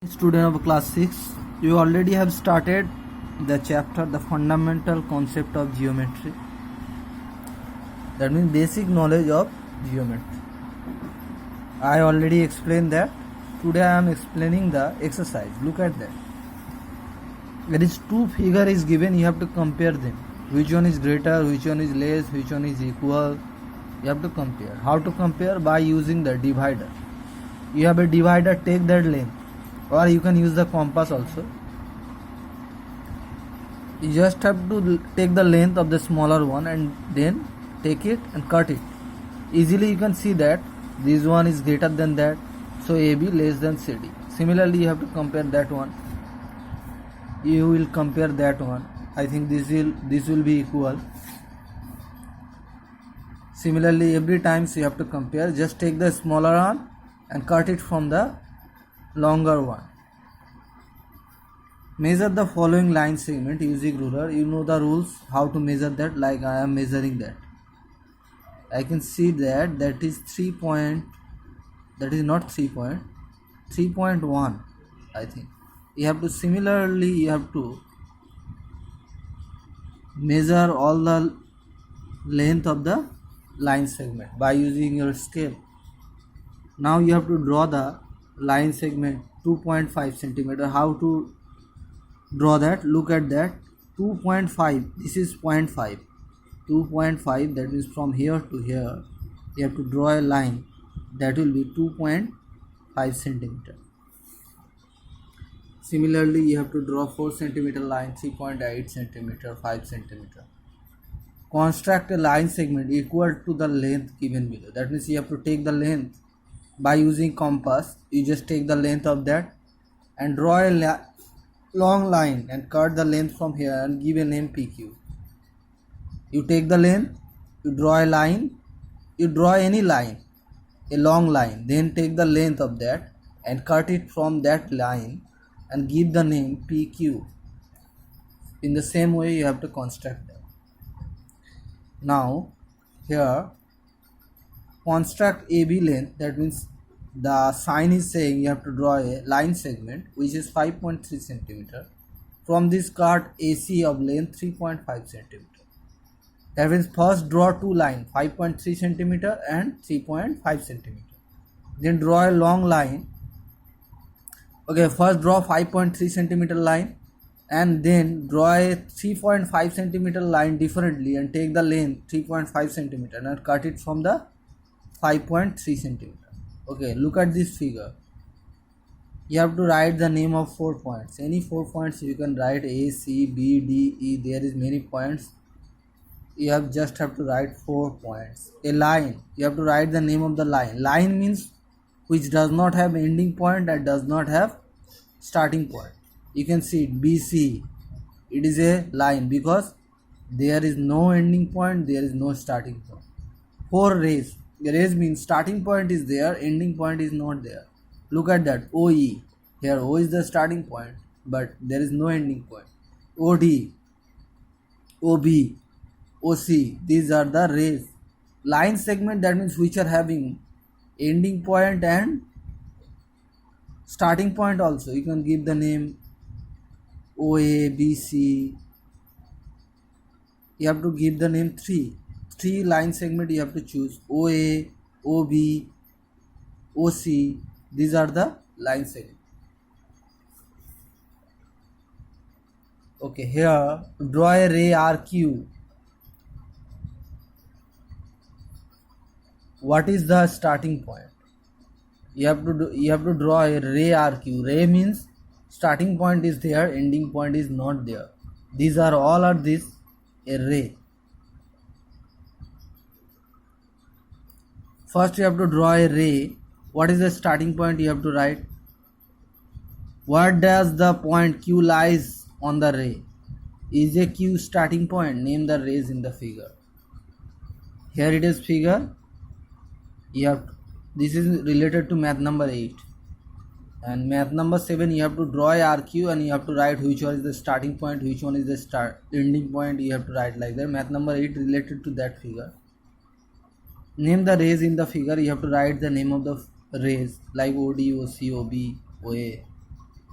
Student of class 6, you already have started the chapter the fundamental concept of geometry, that means basic knowledge of geometry. I already explained that. Today I am explaining the exercise. Look at that. There is two figure is given, you have to compare them, which one is greater, which one is less, which one is equal. You have to compare. How to compare? By using the divider. You have a divider, take that length, or you can use the compass also. You just have to take the length of the smaller one and then take it and cut it. Easily you can see that this one is greater than that, so AB less than CD. Similarly you have to compare that one. You will compare that one. I think this will be equal. Similarly every time you have to compare. Just take the smaller one and cut it from the longer one. Measure the following line segment using ruler. You know the rules how to measure that, like I am measuring that. I can see that is 3 point, that is not 3 point, 3.1 I think. You have to similarly you have to measure all the length of the line segment by using your scale. Now you have to draw the line segment 2.5 centimeter. How to draw that? Look at that. 2.5, this is 0.5. 2.5, that means from here to here you have to draw a line that will be 2.5 centimeter. Similarly you have to draw 4 centimeter line, 3.8 centimeter, 5 centimeter. Construct a line segment equal to the length given below. That means you have to take the length by using compass. You just take the length of that and draw a long line and cut the length from here and give a name PQ. You take the length, you draw a line, you draw any line, a long line, then take the length of that and cut it from that line and give the name PQ. In the same way you have to construct that. Now here construct AB length, that means the sign is saying you have to draw a line segment which is 5.3 centimeter. From this cut AC of length 3.5 centimeter. That means first draw two lines, 5.3 centimeter and 3.5 centimeter. Then draw a long line. Okay, first draw 5.3 centimeter line and then draw a 3.5 centimeter line differently and take the length 3.5 centimeter and cut it from the 5.3 centimeter. Okay, look at this figure. You have to write the name of 4 points. Any 4 points you can write, A, C, B, D, E. There is many points. You have just have to write 4 points. A line, you have to write the name of the line. Line means which does not have ending point and does not have starting point. You can see it, BC. It is a line because there is no ending point, there is no starting point. 4 rays. Rays means starting point is there, ending point is not there. Look at that. OE. Here O is the starting point, but there is no ending point. OD, OB, OC. These are the rays. Line segment, that means which are having ending point and starting point also. You can give the name OA, BC. You have to give the name 3. 3 line segment you have to choose. OA, OB, OC. These are the line segment. Okay, here draw a ray RQ. What is the starting point? You have to draw a ray RQ. Ray means starting point is there, ending point is not there. These are all are this a ray. First you have to draw a ray. What is the starting point? You have to write. What does the point Q lies on the ray? Is a Q starting point? Name the rays in the figure. Here it is figure. This is related to math number 8. And math number 7 you have to draw a RQ and you have to write which one is the starting point, which one is the ending point. You have to write like that. Math number 8 related to that figure. Name the rays in the figure. You have to write the name of the rays like OD, OC, OB, OA.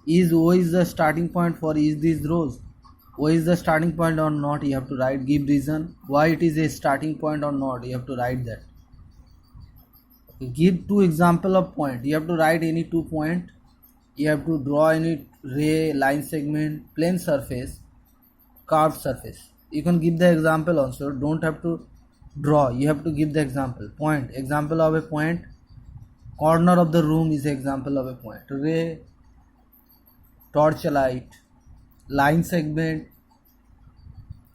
Is O is the starting point for each these rows? O is the starting point or not? You have to write. Give reason why it is a starting point or not. You have to write that. Okay, give two example of point. You have to write any 2 point. You have to draw any ray, line segment, plane surface, curved surface. You can give the example also. Don't have to draw. You have to give the example. Point. Example of a point. Corner of the room is example of a point. Ray, torchlight, line segment,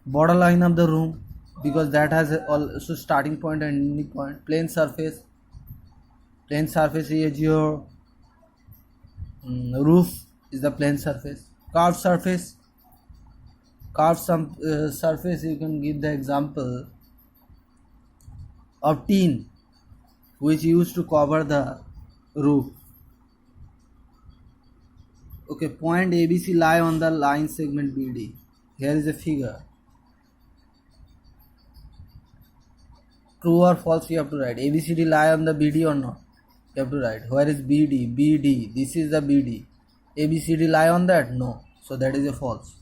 borderline of the room, because that has also starting point and ending point. Plane surface is your roof is the plane surface. Curved surface, surface, you can give the example of tin which used to cover the roof. Okay, point ABC lie on the line segment BD. Here is a figure. True or false you have to write. ABCD lie on the BD or not? You have to write. Where is BD? BD. This is the BD. ABCD lie on that? No. So that is a false.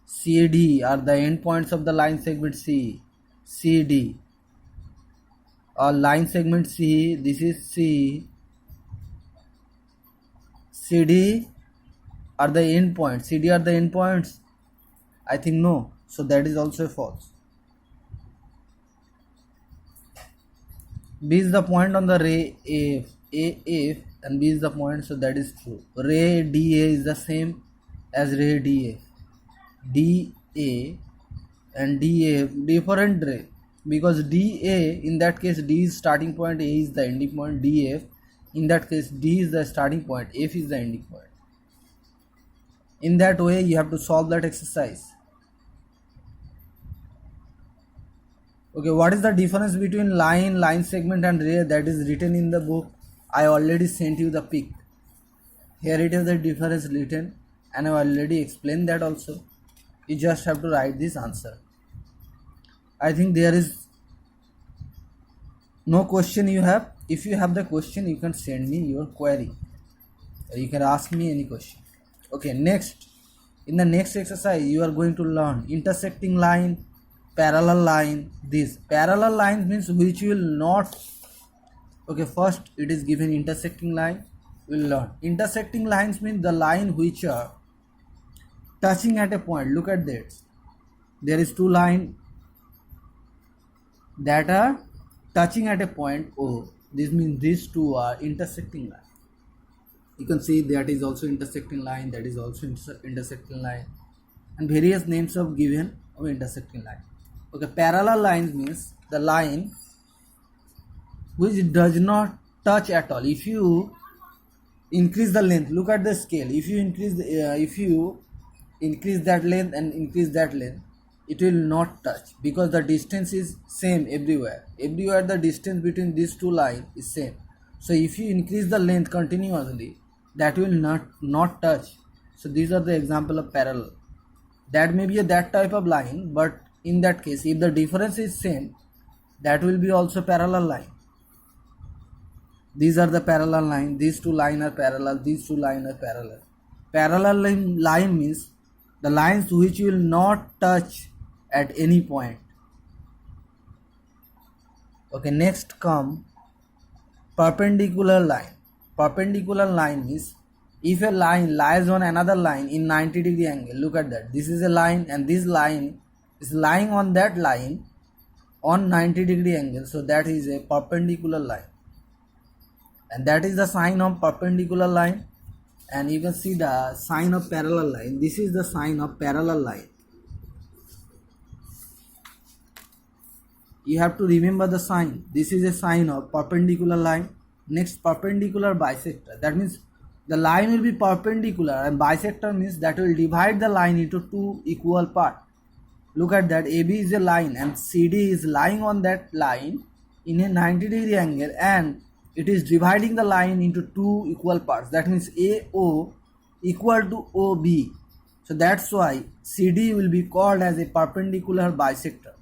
CD are the endpoints of the line segment C. CD. Or line segment C. This is C. CD are the endpoints. CD are the endpoints? I think no. So that is also a false. B is the point on the ray AF and B is the point, so that is true. Ray DA is the same as ray DA. DA and DAF different ray, because DA in that case D is starting point, A is the ending point. DF in that case D is the starting point, F is the ending point. In that way you have to solve that exercise. Okay, what is the difference between line segment and ray? That is written in the book. I already sent you the pic. Here it is the difference written and I already explained that also. You just have to write this answer. I think there is no question you have. If you have the question, you can send me your query. You can ask me any question. Okay, next. In the next exercise, you are going to learn intersecting line, parallel line. This parallel line means which will not. Okay, first it is given intersecting line. We'll learn intersecting lines means the line which are touching at a point. Look at this. There is two lines that are touching at a point O. This means these two are intersecting line. You can see that is also intersecting line, that is also intersecting line, and various names are given of intersecting line. Okay, parallel lines means the line which does not touch at all. If you increase the length, look at the scale. If you increase that length and increase that length, it will not touch, because the distance is same everywhere. Everywhere the distance between these two lines is same. So if you increase the length continuously, that will not touch. So these are the example of parallel. That may be a that type of line, but in that case, if the difference is same, that will be also parallel line. These are the parallel line. These two lines are parallel. These two lines are parallel. Parallel line means the lines which will not touch at any point. Okay, next come perpendicular line. Perpendicular line means if a line lies on another line in 90-degree angle. Look at that. This is a line and this line is lying on that line on 90-degree angle. So that is a perpendicular line. And that is the sign of perpendicular line. And you can see the sign of parallel line. This is the sign of parallel line. You have to remember the sign. This is a sign of perpendicular line. Next, perpendicular bisector. That means the line will be perpendicular, and bisector means that will divide the line into two equal parts. Look at that. AB is a line and CD is lying on that line in a 90-degree angle, and it is dividing the line into two equal parts. That means AO equal to OB. So that's why CD will be called as a perpendicular bisector.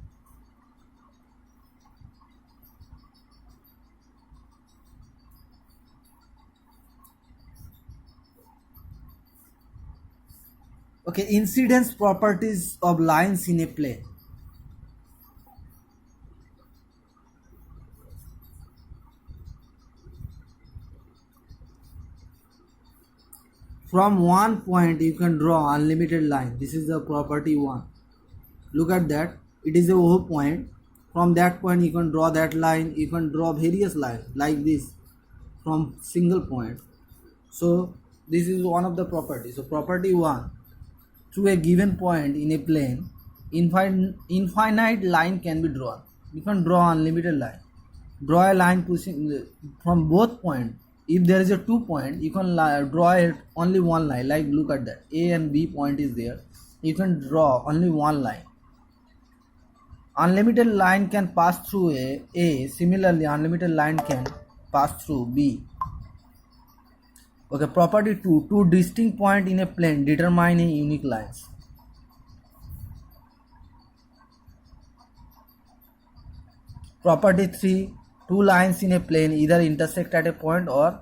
Okay, incidence properties of lines in a plane. From one point you can draw unlimited line. This is the property 1. Look at that. It is a O point. From that point you can draw that line. You can draw various lines like this from single point. So this is one of the properties. So property 1, through a given point in a plane, infinite line can be drawn. You can draw unlimited line. Draw a line pushing from both points. If there is a 2 point, you can draw it only one line. Like look at that, A and B point is there. You can draw only one line. Unlimited line can pass through A. Similarly, unlimited line can pass through B. Okay, property 2, two distinct points in a plane determine a unique lines. Property 3, two lines in a plane either intersect at a point or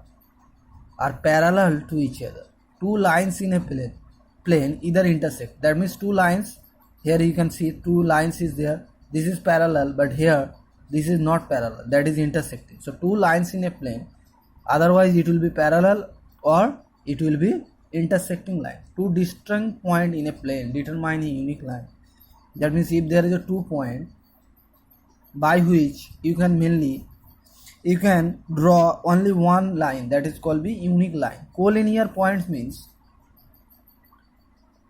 are parallel to each other. Two lines in a plane either intersect. That means two lines. Here you can see two lines is there. This is parallel, but here this is not parallel. That is intersecting. So two lines in a plane. Otherwise it will be parallel or it will be intersecting line. Two distinct points in a plane determine a unique line. That means if there is a 2 point by which you can draw only one line, that is called the unique line. Collinear points means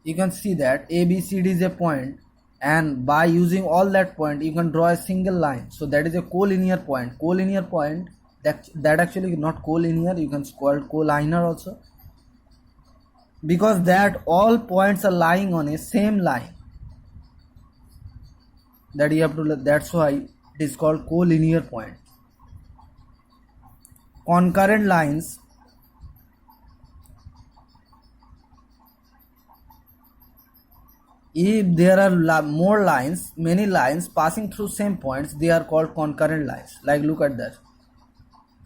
you can see that ABCD is a point, and by using all that point you can draw a single line. So that is a collinear point. Collinear point that actually not collinear, you can call it collinear also, because that all points are lying on a same line. That you have to, that's why it is called collinear point. Concurrent lines, if there are more lines, many lines passing through same points, they are called concurrent lines. Like look at that,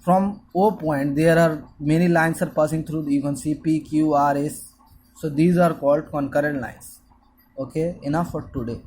from O point there are many lines are passing through. You can see P, Q, R, S. So these are called concurrent lines. Okay, enough for today.